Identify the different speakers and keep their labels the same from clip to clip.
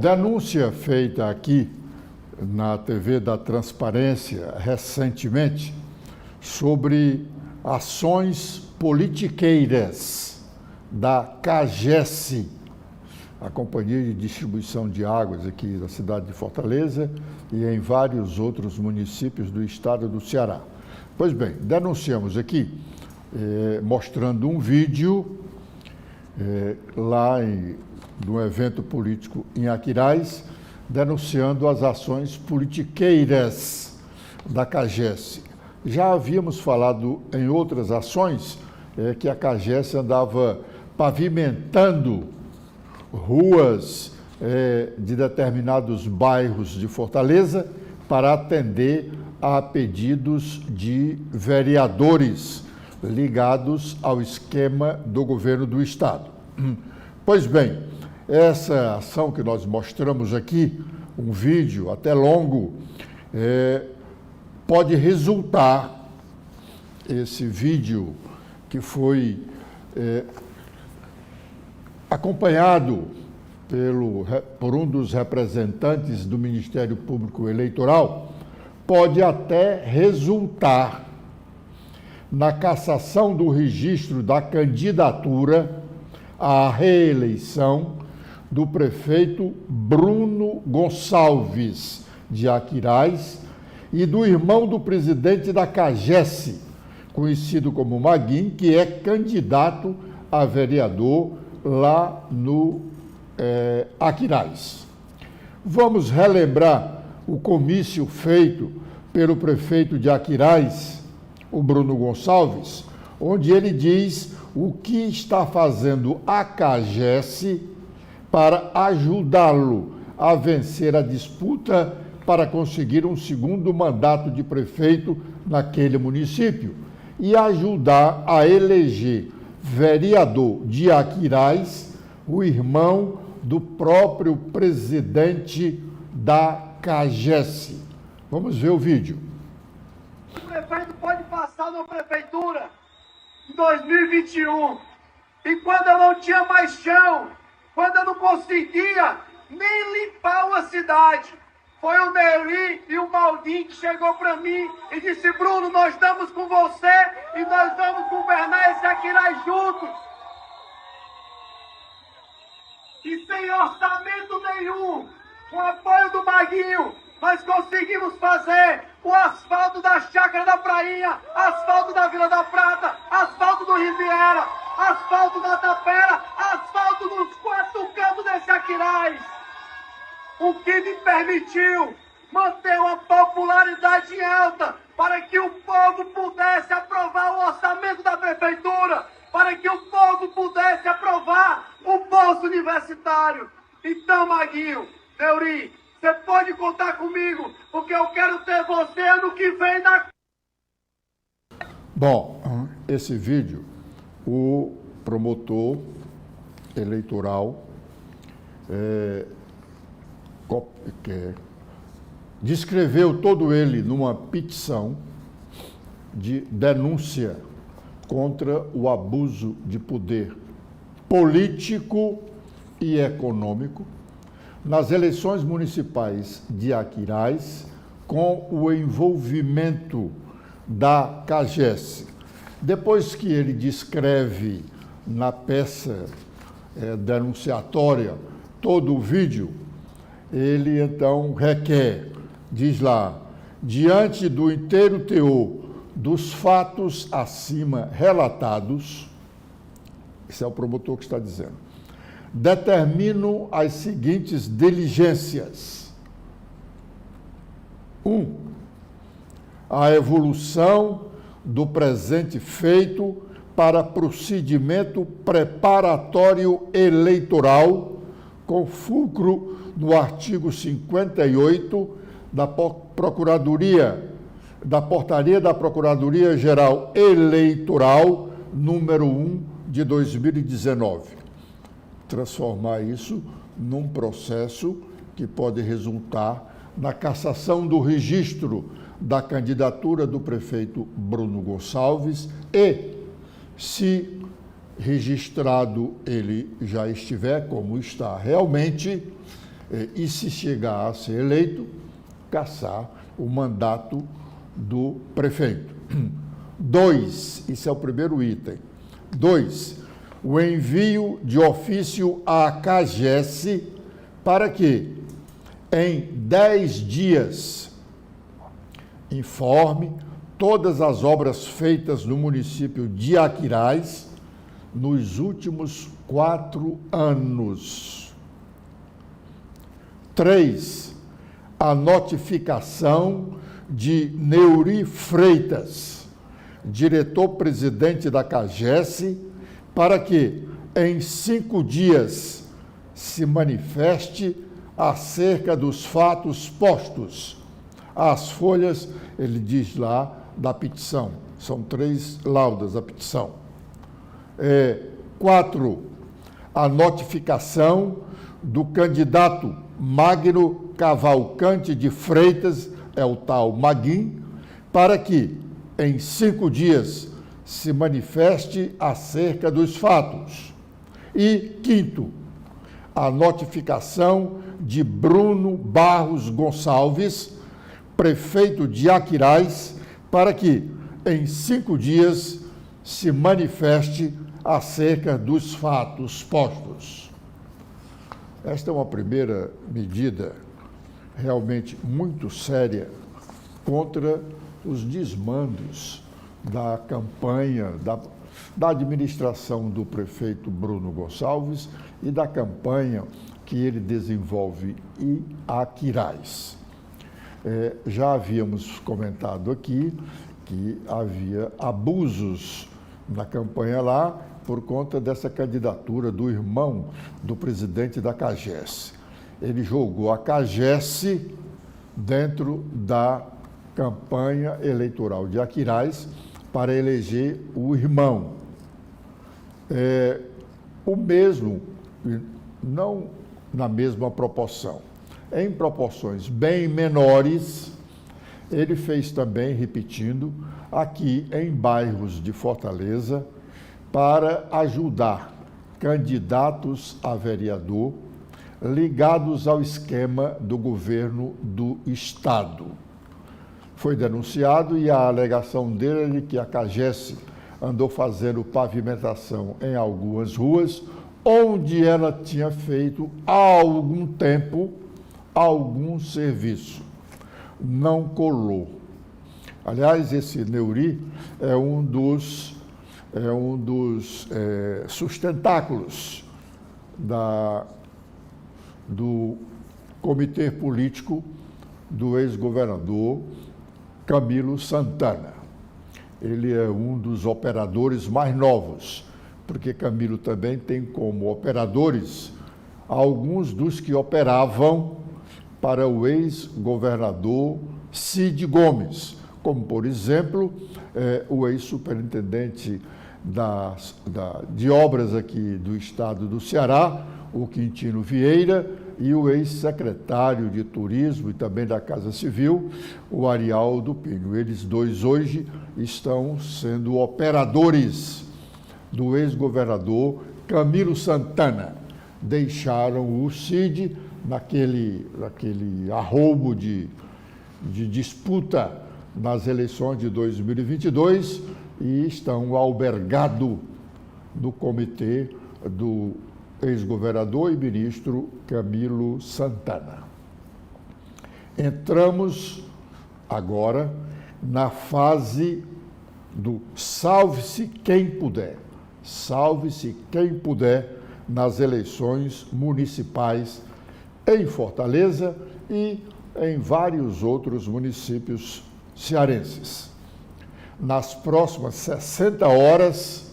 Speaker 1: Denúncia feita aqui na TV da Transparência recentemente sobre ações politiqueiras da CAGES, a Companhia de Distribuição de Águas aqui da cidade de Fortaleza e em vários outros municípios do estado do Ceará. Pois bem, denunciamos aqui, mostrando um vídeo de um evento político em Aquiraz, denunciando as ações politiqueiras da CAGES. Já havíamos falado em outras ações que a CAGES andava pavimentando ruas de determinados bairros de Fortaleza para atender a pedidos de vereadores ligados ao esquema do governo do estado. Pois bem, essa ação que nós mostramos aqui, um vídeo até longo, pode resultar, esse vídeo que foi acompanhado por um dos representantes do Ministério Público Eleitoral, pode até resultar na cassação do registro da candidatura à reeleição do prefeito Bruno Gonçalves de Aquiraz e do irmão do presidente da CAGES, conhecido como Maguinho, que é candidato a vereador lá no Aquiraz. Vamos relembrar o comício feito pelo prefeito de Aquiraz, o Bruno Gonçalves, onde ele diz o que está fazendo a CAGES para ajudá-lo a vencer a disputa para conseguir um segundo mandato de prefeito naquele município e ajudar a eleger vereador de Aquiraz o irmão do próprio presidente da CAGES. Vamos ver o vídeo.
Speaker 2: O prefeito pode passar na prefeitura em 2021 e quando eu não tinha mais chão, quando eu não conseguia nem limpar uma cidade, foi o Neuri e o Maldinho que chegou para mim e disse: Bruno, nós estamos com você e nós vamos governar esse Aquiraz juntos. E sem orçamento nenhum, com o apoio do Maguinho, nós conseguimos fazer o asfalto da Chácara da Prainha, asfalto da Vila da Prata, asfalto do Riviera, asfalto da Tapera, asfalto nos 4 cantos desse Aquiraz. O que me permitiu manter uma popularidade alta para que o povo pudesse aprovar o orçamento da prefeitura, para que o povo pudesse aprovar o bolso universitário. Então, Maguinho, Neuri, você pode contar comigo, porque eu quero ter você ano que vem na...
Speaker 1: Bom, esse vídeo, o promotor eleitoral descreveu todo ele numa petição de denúncia contra o abuso de poder político e econômico nas eleições municipais de Aquiraz, com o envolvimento da CAGES. Depois que ele descreve na peça denunciatória todo o vídeo, ele então requer, diz lá, diante do inteiro teor dos fatos acima relatados, esse é o promotor que está dizendo, determino as seguintes diligências. 1. A evolução do presente feito para procedimento preparatório eleitoral, com fulcro no artigo 58 da Procuradoria, da Portaria da Procuradoria-Geral Eleitoral, número 1 de 2019. Transformar isso num processo que pode resultar na cassação do registro da candidatura do prefeito Bruno Gonçalves e, se registrado ele já estiver, como está realmente, e se chegar a ser eleito, cassar o mandato do prefeito. 2, isso é o primeiro item. 2, o envio de ofício à CAGES para que, em 10 dias, informe todas as obras feitas no município de Aquiraz nos últimos 4 anos. 3, a notificação de Neuri Freitas, diretor-presidente da CAGES, para que, em 5 dias, se manifeste acerca dos fatos postos às folhas, ele diz lá, da petição. São 3 laudas da petição. 4, a notificação do candidato Magno Cavalcante de Freitas, é o tal Maguim, para que, em 5 dias, se manifeste acerca dos fatos. E 5º, a notificação de Bruno Barros Gonçalves, prefeito de Aquiraz, para que, em 5 dias, se manifeste acerca dos fatos postos. Esta é uma primeira medida realmente muito séria contra os desmandos da campanha, da administração do prefeito Bruno Gonçalves e da campanha que ele desenvolve em Aquiraz. Já havíamos comentado aqui que havia abusos na campanha lá por conta dessa candidatura do irmão do presidente da CAGES. Ele jogou a CAGES dentro da campanha eleitoral de Aquiraz para eleger o irmão. O mesmo, não na mesma proporção, em proporções bem menores, ele fez também, repetindo, aqui em bairros de Fortaleza, para ajudar candidatos a vereador ligados ao esquema do governo do Estado. Foi denunciado e a alegação dele é de que a CAGES andou fazendo pavimentação em algumas ruas, onde ela tinha feito há algum tempo algum serviço. Não colou. Aliás, esse Neuri é um dos sustentáculos do comitê político do ex-governador Camilo Santana. Ele é um dos operadores mais novos, porque Camilo também tem como operadores alguns dos que operavam para o ex-governador Cid Gomes, como, por exemplo, o ex-superintendente de obras aqui do estado do Ceará, o Quintino Vieira, e o ex-secretário de Turismo e também da Casa Civil, o Arialdo Pinho. Eles dois hoje estão sendo operadores do ex-governador Camilo Santana. Deixaram o Cid naquele arroubo de disputa nas eleições de 2022 e estão albergados no comitê do ex-governador e ministro Camilo Santana. Entramos agora na fase do salve-se quem puder. Salve-se quem puder nas eleições municipais em Fortaleza e em vários outros municípios cearenses. Nas próximas 60 horas,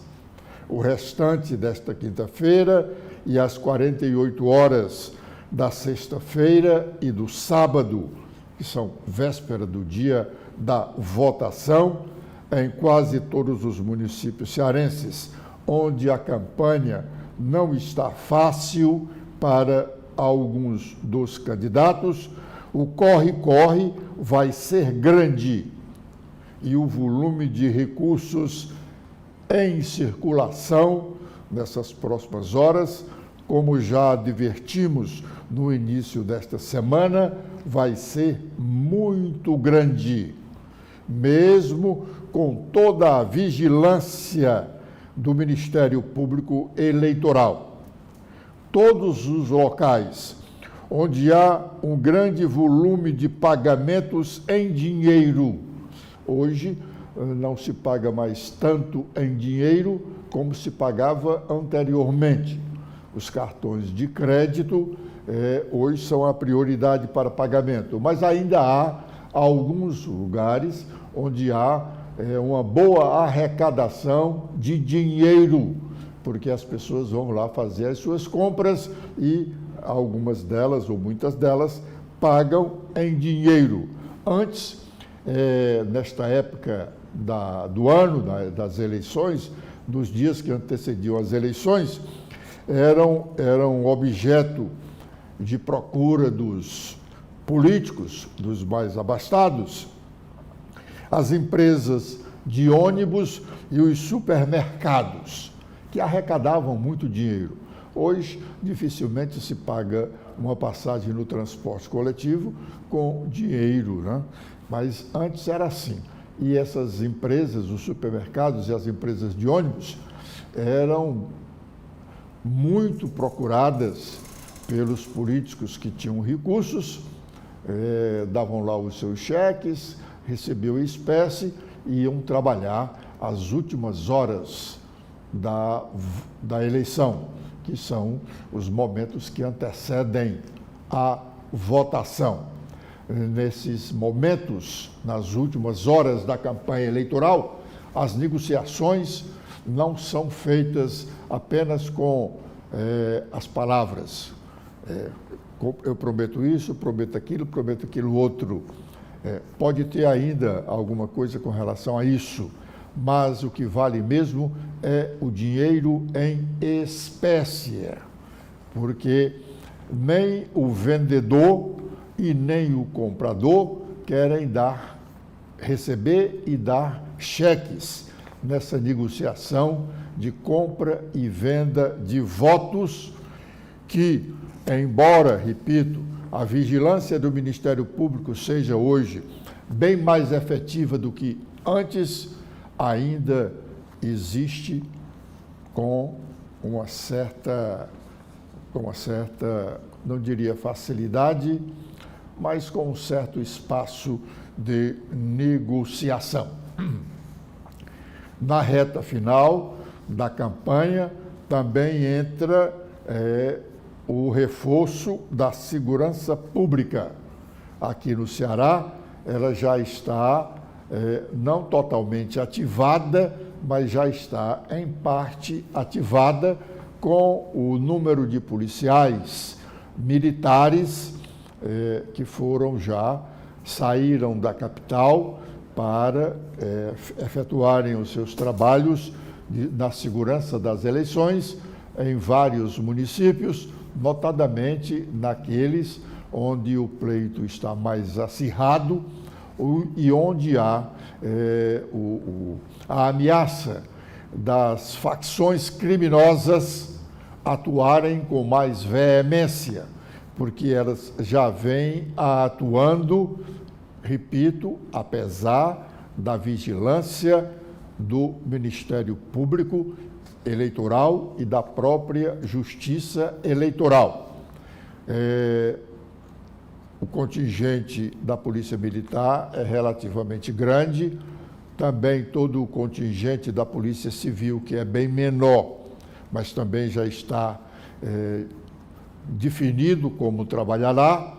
Speaker 1: o restante desta quinta-feira e as 48 horas da sexta-feira e do sábado, que são véspera do dia da votação, em quase todos os municípios cearenses, onde a campanha não está fácil para alguns dos candidatos, o corre-corre vai ser grande e o volume de recursos em circulação nessas próximas horas, como já advertimos no início desta semana vai ser muito grande, mesmo com toda a vigilância do Ministério Público Eleitoral. Todos os locais onde há um grande volume de pagamentos em dinheiro, hoje não se paga mais tanto em dinheiro como se pagava anteriormente. Os cartões de crédito hoje são a prioridade para pagamento, mas ainda há alguns lugares onde há uma boa arrecadação de dinheiro, porque as pessoas vão lá fazer as suas compras e algumas delas, ou muitas delas, pagam em dinheiro. Antes, nesta época do ano, das eleições, dos dias que antecediam as eleições, eram objeto de procura dos políticos, dos mais abastados, as empresas de ônibus e os supermercados, que arrecadavam muito dinheiro. Hoje, dificilmente se paga uma passagem no transporte coletivo com dinheiro, né? Mas antes era assim. E essas empresas, os supermercados e as empresas de ônibus, eram muito procuradas pelos políticos que tinham recursos, davam lá os seus cheques, recebiam espécie e iam trabalhar as últimas horas da eleição, que são os momentos que antecedem a votação. Nesses momentos, nas últimas horas da campanha eleitoral, as negociações não são feitas apenas com as palavras. Eu prometo isso, prometo aquilo outro. Pode ter ainda alguma coisa com relação a isso, mas o que vale mesmo é o dinheiro em espécie, porque nem o vendedor e nem o comprador querem receber e dar cheques nessa negociação de compra e venda de votos que, embora, repito, a vigilância do Ministério Público seja hoje bem mais efetiva do que antes, ainda existe com uma certa, não diria facilidade, mas com um certo espaço de negociação. Na reta final da campanha também entra o reforço da segurança pública. Aqui no Ceará, ela já está não totalmente ativada, mas já está em parte ativada com o número de policiais militares que saíram da capital para efetuarem os seus trabalhos na segurança das eleições em vários municípios, notadamente naqueles onde o pleito está mais acirrado e onde há a ameaça das facções criminosas atuarem com mais veemência, porque elas já vêm atuando, repito, apesar da vigilância do Ministério Público Eleitoral e da própria Justiça Eleitoral. O contingente da Polícia Militar é relativamente grande, também todo o contingente da Polícia Civil, que é bem menor, mas também já está definido como trabalhará.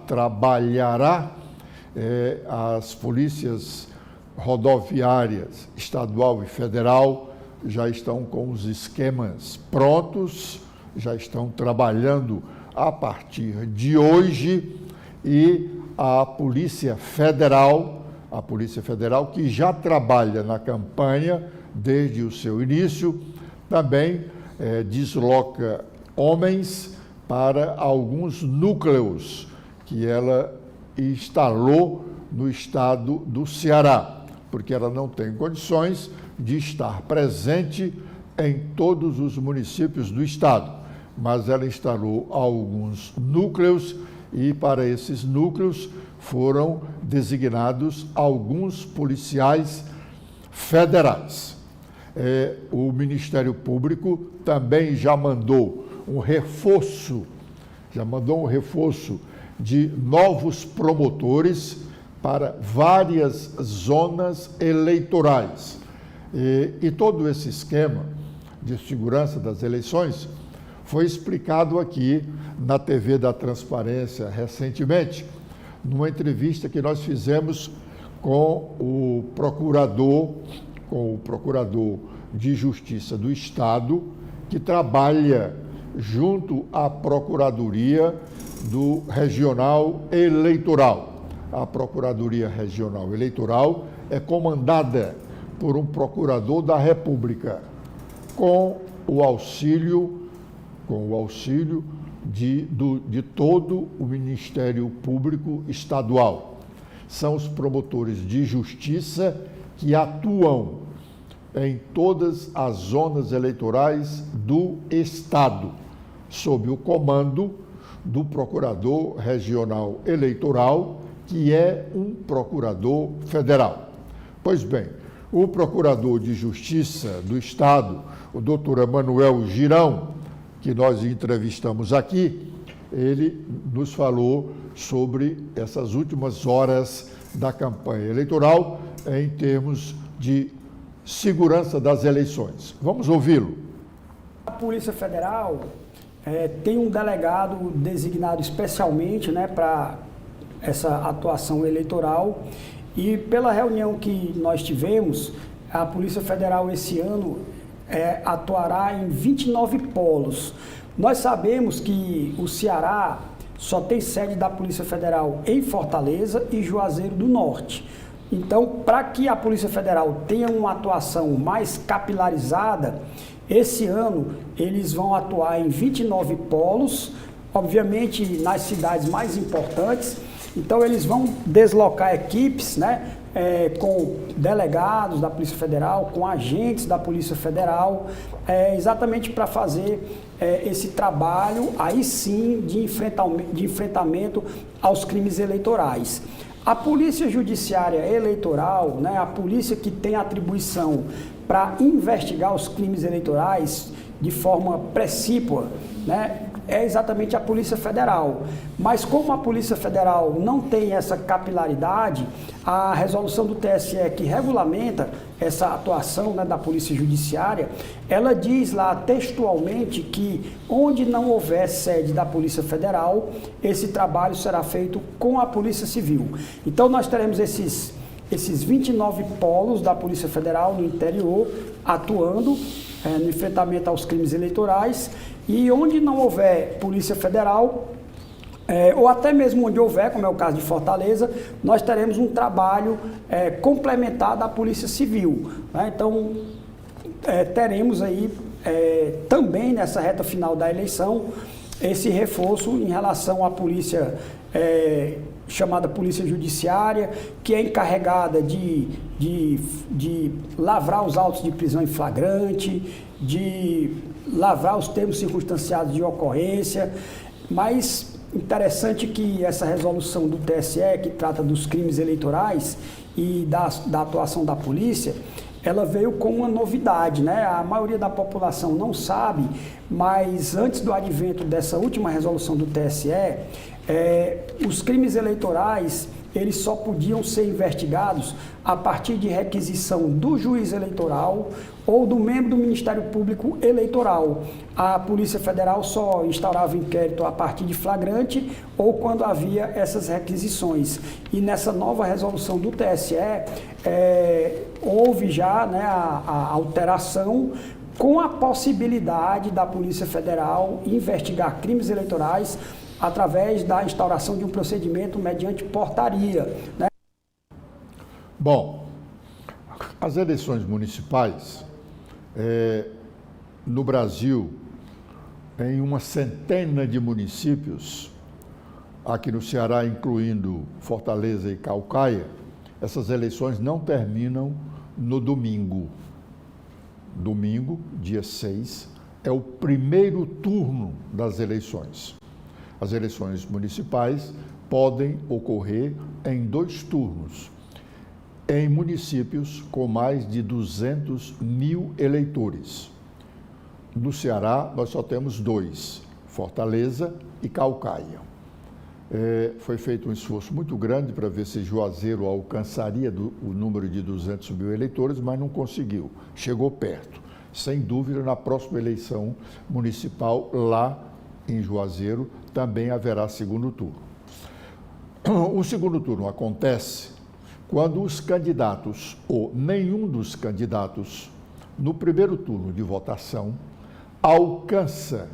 Speaker 1: As polícias rodoviárias, estadual e federal, já estão com os esquemas prontos, já estão trabalhando a partir de hoje, e a Polícia Federal, que já trabalha na campanha desde o seu início, também desloca homens para alguns núcleos que ela instalou no estado do Ceará, porque ela não tem condições de estar presente em todos os municípios do estado, mas ela instalou alguns núcleos e para esses núcleos foram designados alguns policiais federais. O Ministério Público também já mandou um reforço de novos promotores para várias zonas eleitorais. E todo esse esquema de segurança das eleições foi explicado aqui na TV da Transparência recentemente, numa entrevista que nós fizemos com o procurador de Justiça do Estado, que trabalha junto à Procuradoria do Regional Eleitoral. A Procuradoria Regional Eleitoral é comandada por um procurador da República, com o auxílio de todo o Ministério Público Estadual. São os promotores de justiça que atuam em todas as zonas eleitorais do Estado, sob o comando do Procurador Regional Eleitoral, que é um procurador federal. Pois bem, o Procurador de Justiça do Estado, o doutor Emanuel Girão, que nós entrevistamos aqui, ele nos falou sobre essas últimas horas da campanha eleitoral em termos de segurança das eleições. Vamos ouvi-lo.
Speaker 3: A Polícia Federal tem um delegado designado especialmente, né, para essa atuação eleitoral, e pela reunião que nós tivemos, a Polícia Federal esse ano atuará em 29 polos. Nós sabemos que o Ceará só tem sede da Polícia Federal em Fortaleza e Juazeiro do Norte. Então, para que a Polícia Federal tenha uma atuação mais capilarizada, esse ano eles vão atuar em 29 polos, obviamente nas cidades mais importantes. Então, eles vão deslocar equipes, né, com delegados da Polícia Federal, com agentes da Polícia Federal, exatamente para fazer esse trabalho, aí sim, de enfrentamento aos crimes eleitorais. A Polícia Judiciária Eleitoral, né, a polícia que tem atribuição para investigar os crimes eleitorais de forma precípua, né, é exatamente a Polícia Federal. Mas como a Polícia Federal não tem essa capilaridade, a resolução do TSE que regulamenta essa atuação, né, da Polícia Judiciária, ela diz lá textualmente que onde não houver sede da Polícia Federal, esse trabalho será feito com a Polícia Civil. Então nós teremos esses 29 polos da Polícia Federal no interior atuando no enfrentamento aos crimes eleitorais. E onde não houver Polícia Federal, ou até mesmo onde houver, como é o caso de Fortaleza, nós teremos um trabalho complementar da Polícia Civil, né? Então, teremos aí também nessa reta final da eleição esse reforço em relação à polícia chamada Polícia Judiciária, que é encarregada de lavrar os autos de prisão em flagrante, de lavrar os termos circunstanciados de ocorrência. Mas interessante que essa resolução do TSE, que trata dos crimes eleitorais e da atuação da polícia, ela veio com uma novidade, né? A maioria da população não sabe, mas antes do advento dessa última resolução do TSE, os crimes eleitorais, eles só podiam ser investigados a partir de requisição do juiz eleitoral ou do membro do Ministério Público Eleitoral. A Polícia Federal só instaurava inquérito a partir de flagrante ou quando havia essas requisições. E nessa nova resolução do TSE, houve já, né, a alteração com a possibilidade da Polícia Federal investigar crimes eleitorais através da instauração de um procedimento mediante portaria, né?
Speaker 1: Bom, as eleições municipais no Brasil, em uma centena de municípios, aqui no Ceará, incluindo Fortaleza e Caucaia, essas eleições não terminam no domingo. Domingo, dia 6, é o primeiro turno das eleições. As eleições municipais podem ocorrer em 2 turnos, em municípios com mais de 200 mil eleitores. No Ceará, nós só temos 2, Fortaleza e Caucaia. Foi feito um esforço muito grande para ver se Juazeiro alcançaria o número de 200 mil eleitores, mas não conseguiu, chegou perto. Sem dúvida, na próxima eleição municipal, lá em Juazeiro, também haverá segundo turno. O segundo turno acontece quando os candidatos, ou nenhum dos candidatos, no primeiro turno de votação, alcança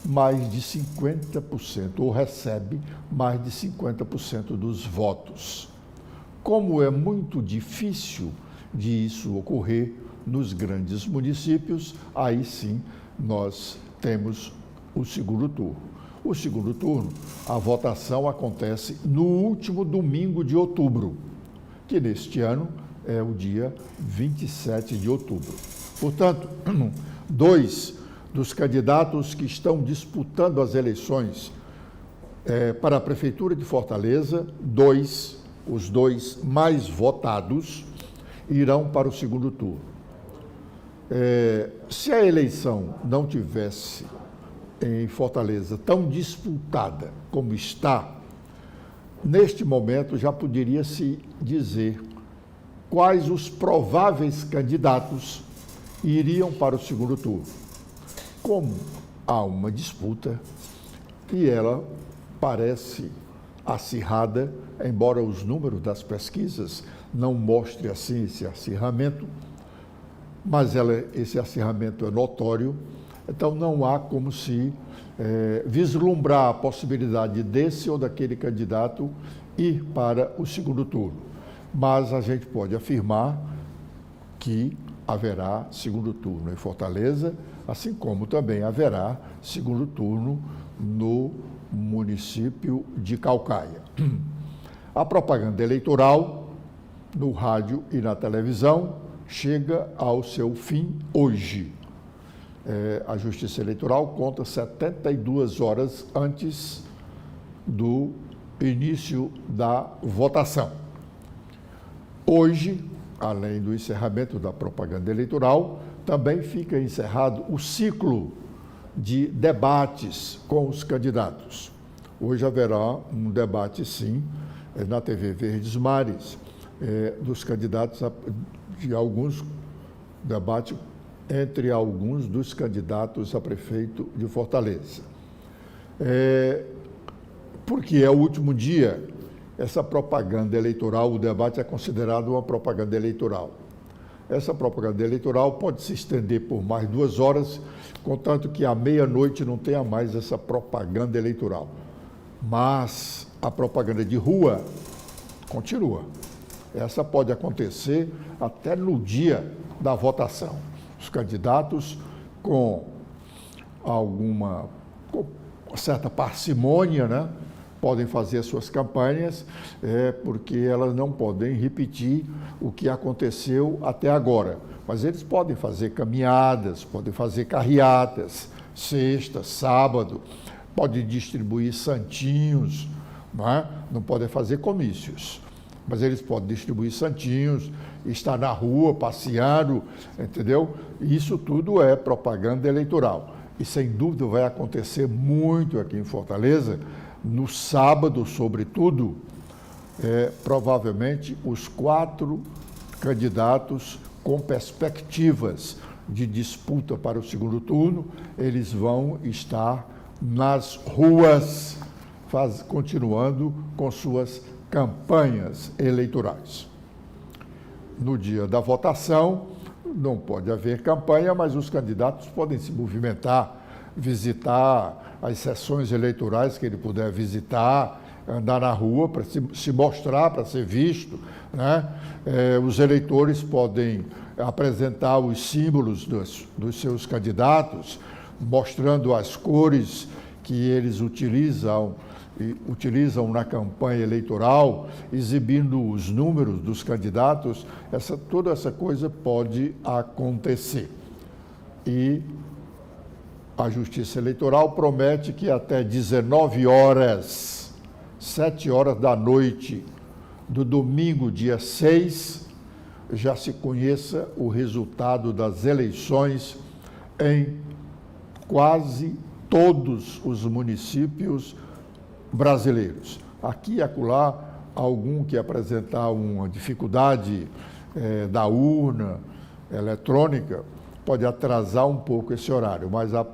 Speaker 1: mais de 50%, ou recebe mais de 50% dos votos. Como é muito difícil de isso ocorrer nos grandes municípios, aí sim nós temos o segundo turno. O segundo turno, a votação acontece no último domingo de outubro, que neste ano é o dia 27 de outubro. Portanto, 2 dos candidatos que estão disputando as eleições para a Prefeitura de Fortaleza, os 2 mais votados, irão para o segundo turno. Se a eleição não tivesse em Fortaleza tão disputada como está, neste momento já poderia se dizer quais os prováveis candidatos iriam para o segundo turno. Como há uma disputa e ela parece acirrada, embora os números das pesquisas não mostrem assim esse acirramento, mas esse acirramento é notório, então não há como se vislumbrar a possibilidade desse ou daquele candidato ir para o segundo turno. Mas a gente pode afirmar que haverá segundo turno em Fortaleza, assim como também haverá segundo turno no município de Caucaia. A propaganda eleitoral, no rádio e na televisão, chega ao seu fim hoje. A Justiça Eleitoral conta 72 horas antes do início da votação. Hoje, além do encerramento da propaganda eleitoral, também fica encerrado o ciclo de debates com os candidatos. Hoje haverá um debate, sim, na TV Verdes Mares, dos candidatos, de alguns debates entre alguns dos candidatos a prefeito de Fortaleza. Porque é o último dia, essa propaganda eleitoral, o debate é considerado uma propaganda eleitoral. Essa propaganda eleitoral pode se estender por mais 2 horas, contanto que à meia-noite não tenha mais essa propaganda eleitoral. Mas a propaganda de rua continua. Essa pode acontecer até no dia da votação. Os candidatos, com certa parcimônia, né, podem fazer as suas campanhas, porque elas não podem repetir o que aconteceu até agora. Mas eles podem fazer caminhadas, podem fazer carreatas, sexta, sábado, podem distribuir santinhos, não podem fazer comícios. Mas eles podem distribuir santinhos, estar na rua, passeando, entendeu? Isso tudo é propaganda eleitoral. E, sem dúvida, vai acontecer muito aqui em Fortaleza, no sábado, sobretudo, provavelmente os 4 candidatos com perspectivas de disputa para o segundo turno, eles vão estar nas ruas, continuando com suas campanhas eleitorais. No dia da votação, não pode haver campanha, mas os candidatos podem se movimentar, visitar as sessões eleitorais que ele puder visitar, andar na rua para se mostrar, para ser visto, né? Os eleitores podem apresentar os símbolos dos seus candidatos, mostrando as cores que eles utilizam na campanha eleitoral, exibindo os números dos candidatos. Toda essa coisa pode acontecer. E a Justiça Eleitoral promete que até 19 horas, 7 horas da noite do domingo, dia 6, já se conheça o resultado das eleições em quase todos os municípios brasileiros. Aqui e acolá, algum que apresentar uma dificuldade da urna eletrônica pode atrasar um pouco esse horário, mas a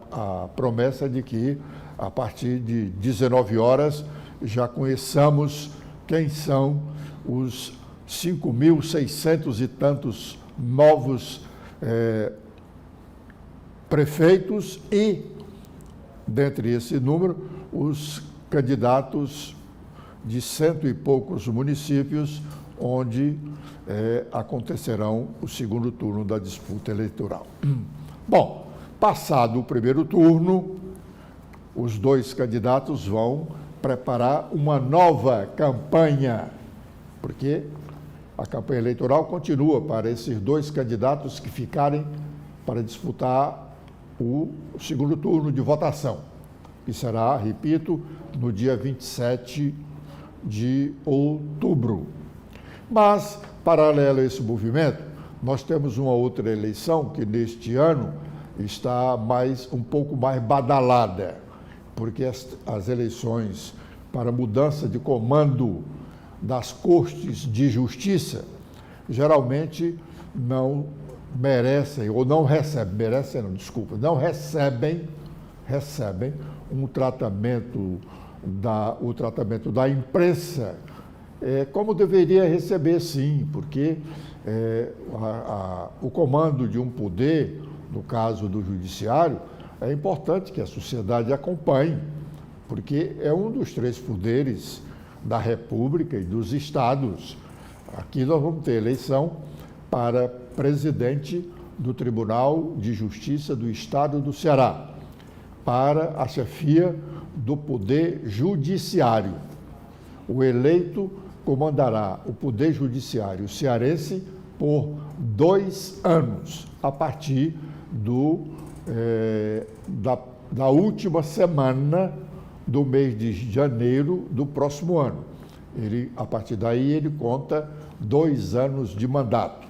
Speaker 1: promessa é de que a partir de 19 horas já conheçamos quem são os 5.600 e tantos novos prefeitos e, dentre esse número, os candidatos de 100 e poucos municípios onde acontecerão o segundo turno da disputa eleitoral. Bom, passado o primeiro turno, os dois candidatos vão preparar uma nova campanha, porque a campanha eleitoral continua para esses dois candidatos que ficarem para disputar o segundo turno de votação, que será, repito, no dia 27 de outubro. Mas, paralelo a esse movimento, nós temos uma outra eleição que neste ano está um pouco mais badalada, porque as eleições para mudança de comando das cortes de justiça geralmente não merecem, ou não recebem, não recebem o tratamento da imprensa como deveria receber, sim, porque o comando de um poder, no caso do judiciário, é importante que a sociedade acompanhe, porque é um dos 3 poderes da República e dos estados. Aqui nós vamos ter eleição para presidente do Tribunal de Justiça do Estado do Ceará, para a chefia do Poder Judiciário. O eleito comandará o Poder Judiciário cearense por 2 anos, a partir da última semana do mês de janeiro do próximo ano. A partir daí, ele conta 2 anos de mandato.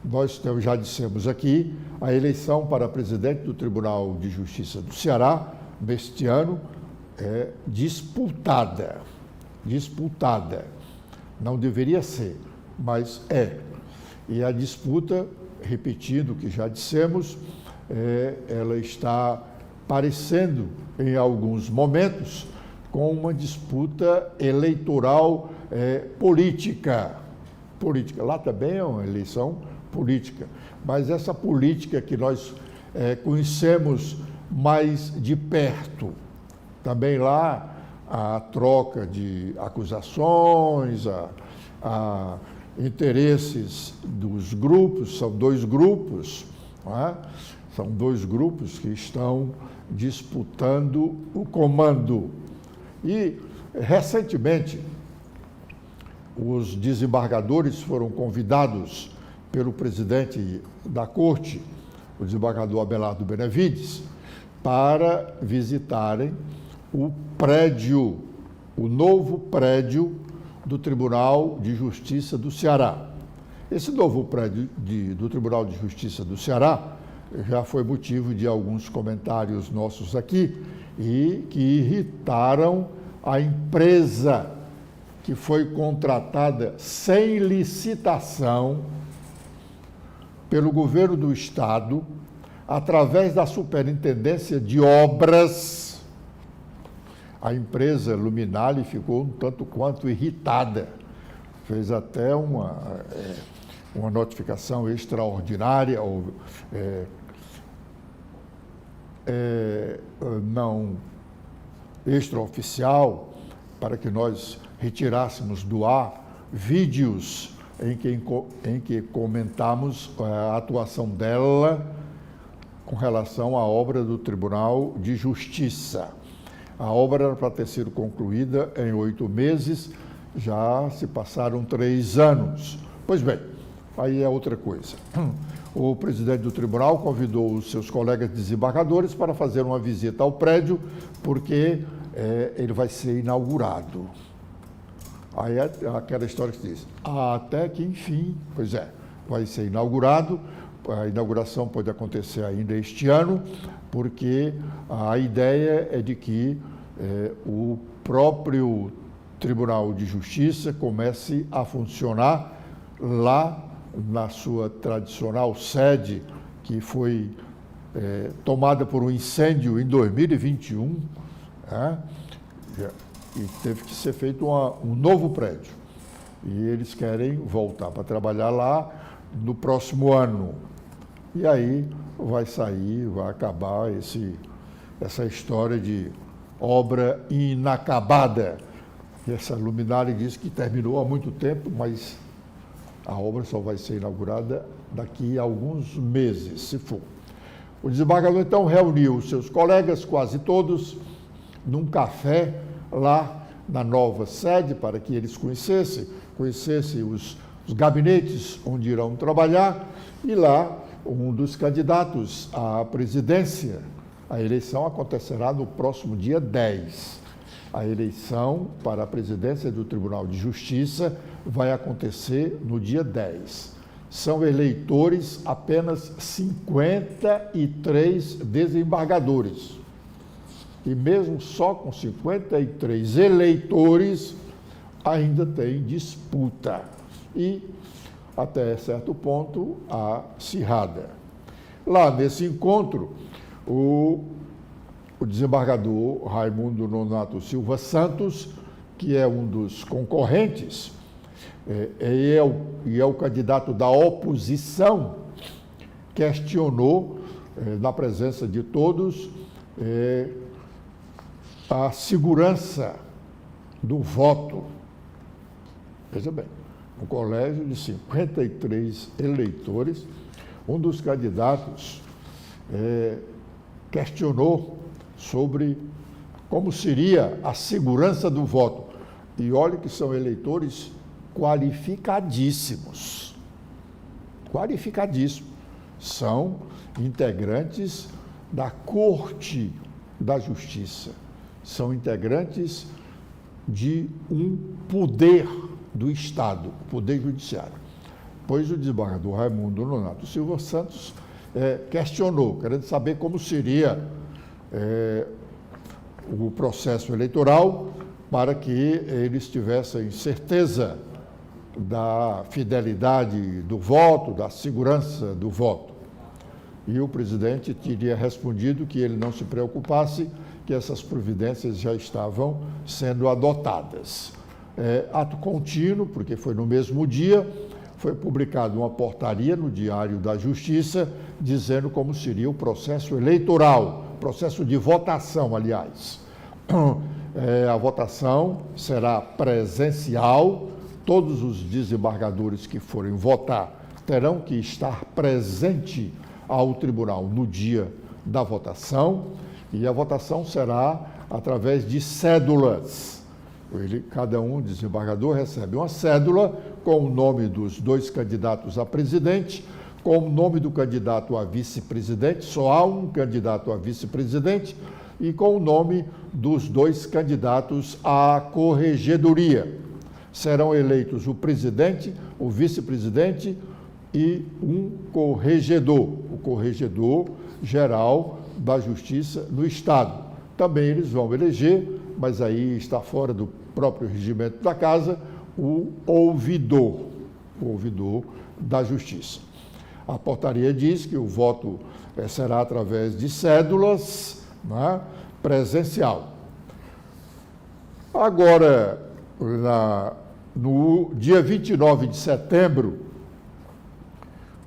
Speaker 1: Nós já dissemos aqui, a eleição para presidente do Tribunal de Justiça do Ceará, neste ano, é disputada. Não deveria ser, mas é. E a disputa, repetindo o que já dissemos, ela está parecendo, em alguns momentos, com uma disputa eleitoral política. Lá também é uma eleição política, mas essa política que nós conhecemos mais de perto, também lá a troca de acusações, a interesses dos grupos, são 2 grupos, não é? São 2 grupos que estão disputando o comando. E, recentemente, os desembargadores foram convidados pelo presidente da Corte, o desembargador Abelardo Benevides, para visitarem o novo prédio do Tribunal de Justiça do Ceará. Esse novo prédio do Tribunal de Justiça do Ceará já foi motivo de alguns comentários nossos aqui e que irritaram a empresa que foi contratada sem licitação pelo governo do estado, através da Superintendência de Obras. A empresa Luminale ficou um tanto quanto irritada, fez até uma notificação extraordinária, não extraoficial, para que nós retirássemos do ar vídeos em que comentamos a atuação dela com relação à obra do Tribunal de Justiça. A obra era para ter sido concluída em 8 meses, já se passaram 3 anos. Pois bem, aí é outra coisa. o presidente do tribunal convidou os seus colegas desembargadores para fazer uma visita ao prédio, porque ele vai ser inaugurado. Aí é aquela história que se diz, até que enfim, pois é, vai ser inaugurado. A inauguração pode acontecer ainda este ano, porque a ideia é de que o próprio Tribunal de Justiça comece a funcionar lá na sua tradicional sede, que foi tomada por um incêndio em 2021, e teve que ser feito um novo prédio. E eles querem voltar para trabalhar lá no próximo ano. E aí vai acabar essa história de obra inacabada. E essa luminária diz que terminou há muito tempo, mas a obra só vai ser inaugurada daqui a alguns meses, se for. O desembargador, então, reuniu os seus colegas, quase todos, num café lá na nova sede, para que eles conhecessem os gabinetes onde irão trabalhar, e lá um dos candidatos à presidência. A eleição acontecerá no próximo dia 10. A eleição para a presidência do Tribunal de Justiça vai acontecer no dia 10. São eleitores apenas 53 desembargadores. E mesmo só com 53 eleitores, ainda tem disputa. E, até certo ponto, há acirrada. Lá nesse encontro, o desembargador Raimundo Nonato Silva Santos, que é um dos concorrentes, e é o candidato da oposição, questionou, na presença de todos, a segurança do voto. Veja bem, um colégio de 53 eleitores, um dos candidatos questionou sobre como seria a segurança do voto. E olha que são eleitores qualificadíssimos. Qualificadíssimos. São integrantes da Corte da Justiça. São integrantes de um poder do Estado, o Poder Judiciário. Pois o desembargador Raimundo Nonato Silva Santos questionou, querendo saber como seria o processo eleitoral para que eles tivessem certeza da fidelidade do voto, da segurança do voto. E o presidente teria respondido que ele não se preocupasse, que essas providências já estavam sendo adotadas. Ato contínuo, porque foi no mesmo dia, foi publicada uma portaria no Diário da Justiça, dizendo como seria o processo eleitoral, processo de votação, aliás. A votação será presencial, todos os desembargadores que forem votar terão que estar presente ao tribunal no dia da votação, e a votação será através de cédulas. Cada desembargador recebe uma cédula com o nome dos dois candidatos a presidente, com o nome do candidato a vice-presidente, só há um candidato a vice-presidente, e com o nome dos dois candidatos à corregedoria. Serão eleitos o presidente, o vice-presidente e um corregedor, o corregedor geral da Justiça no Estado. Também eles vão eleger, mas aí está fora do próprio regimento da Casa, o ouvidor da Justiça. A portaria diz que o voto será através de cédulas, né, presencial. Agora, no dia 29 de setembro,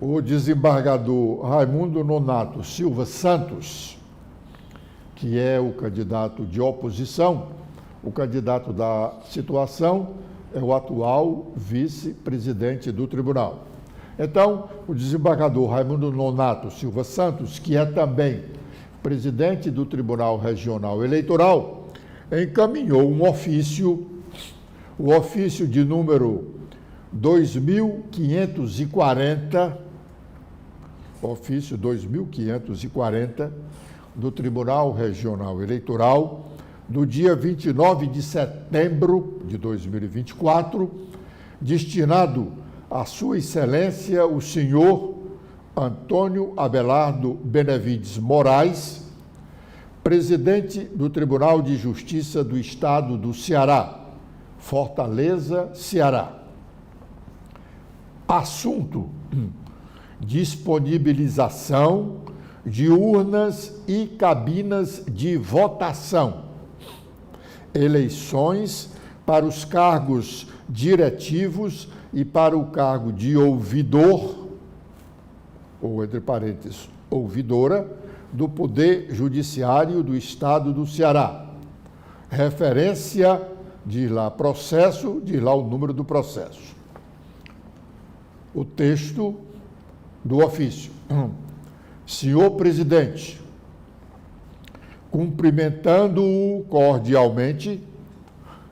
Speaker 1: o desembargador Raimundo Nonato Silva Santos, que é o candidato de oposição, o candidato da situação é o atual vice-presidente do tribunal. Então, o desembargador Raimundo Nonato Silva Santos, que é também presidente do Tribunal Regional Eleitoral, encaminhou um ofício, o ofício de número 2540, ofício 2540 do Tribunal Regional Eleitoral, do dia 29 de setembro de 2024, destinado a Sua Excelência o senhor Antônio Abelardo Benevides Moraes, presidente do Tribunal de Justiça do Estado do Ceará, Fortaleza, Ceará. Assunto: disponibilização de urnas e cabinas de votação. Eleições para os cargos diretivos e para o cargo de ouvidor, ou entre parênteses, ouvidora, do Poder Judiciário do Estado do Ceará. Referência, diz lá processo, diz lá o número do processo. O texto do ofício. Senhor presidente, cumprimentando-o cordialmente,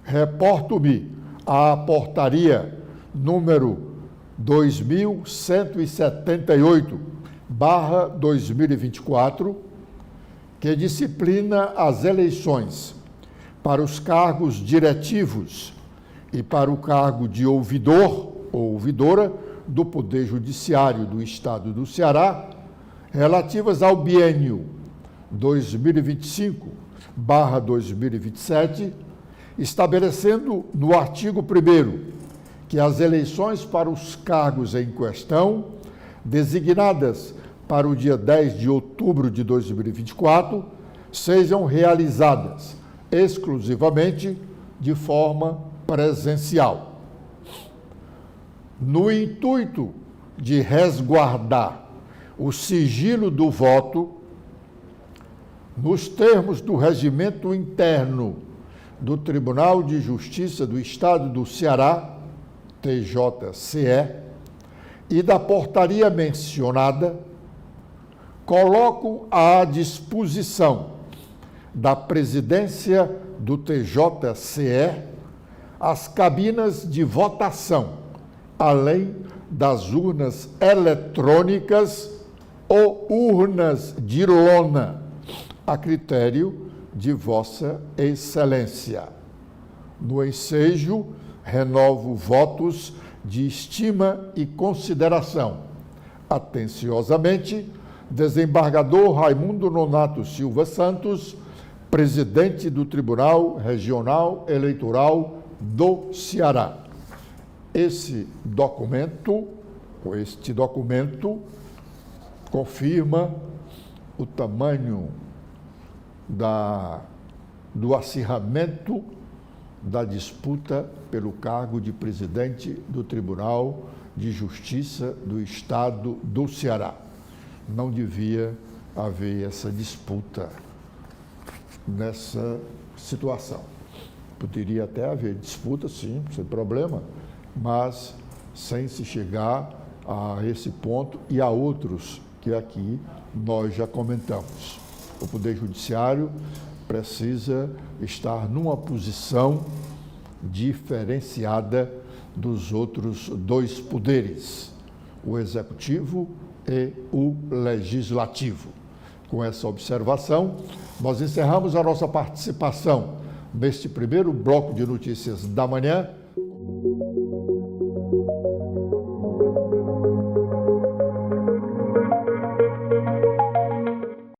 Speaker 1: reporto-me à portaria número 2178/2024, que disciplina as eleições para os cargos diretivos e para o cargo de ouvidor ou ouvidora do Poder Judiciário do Estado do Ceará, relativas ao biênio 2025/2027, estabelecendo no artigo 1º que as eleições para os cargos em questão, designadas para o dia 10 de outubro de 2024, sejam realizadas exclusivamente de forma presencial. No intuito de resguardar o sigilo do voto, nos termos do regimento interno do Tribunal de Justiça do Estado do Ceará, TJCE, e da portaria mencionada, coloco à disposição da presidência do TJCE as cabinas de votação, além das urnas eletrônicas ou urnas de lona, a critério de Vossa Excelência. No ensejo, renovo votos de estima e consideração. Atenciosamente, desembargador Raimundo Nonato Silva Santos, presidente do Tribunal Regional Eleitoral do Ceará. Este documento confirma o tamanho do acirramento da disputa pelo cargo de presidente do Tribunal de Justiça do Estado do Ceará. Não devia haver essa disputa nessa situação. Poderia até haver disputa, sim, sem problema, mas sem se chegar a esse ponto e a outros que aqui nós já comentamos. O Poder Judiciário precisa estar numa posição diferenciada dos outros dois poderes, o Executivo e o Legislativo. Com essa observação, nós encerramos a nossa participação neste primeiro bloco de notícias da manhã.